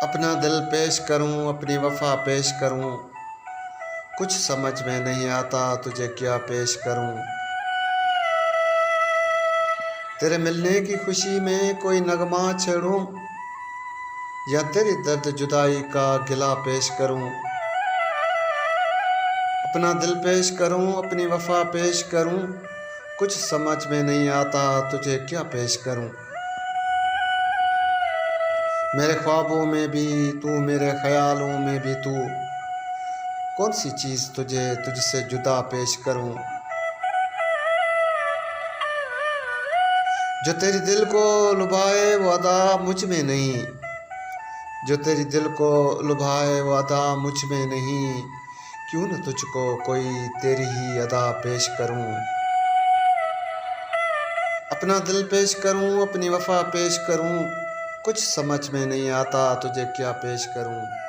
अपना दिल पेश करूं, अपनी वफा पेश करूं, कुछ समझ में नहीं आता तुझे क्या पेश करूं। तेरे मिलने की खुशी में कोई नगमा छेड़ूं, या तेरी दर्द जुदाई का गिला पेश करूं। अपना दिल पेश करूं, अपनी वफा पेश करूं, कुछ समझ में नहीं आता तुझे क्या पेश करूं। मेरे ख्वाबों में भी तू, मेरे ख्यालों में भी तू, कौन सी चीज़ तुझसे जुदा पेश करूं। जो तेरी दिल को लुभाए वो अदा मुझ में नहीं, जो तेरी दिल को लुभाए वो अदा मुझ में नहीं, क्यों न तुझको कोई तेरी ही अदा पेश करूं। अपना दिल पेश करूं, अपनी वफा पेश करूं, कुछ समझ में नहीं आता तुझे क्या पेश करूं।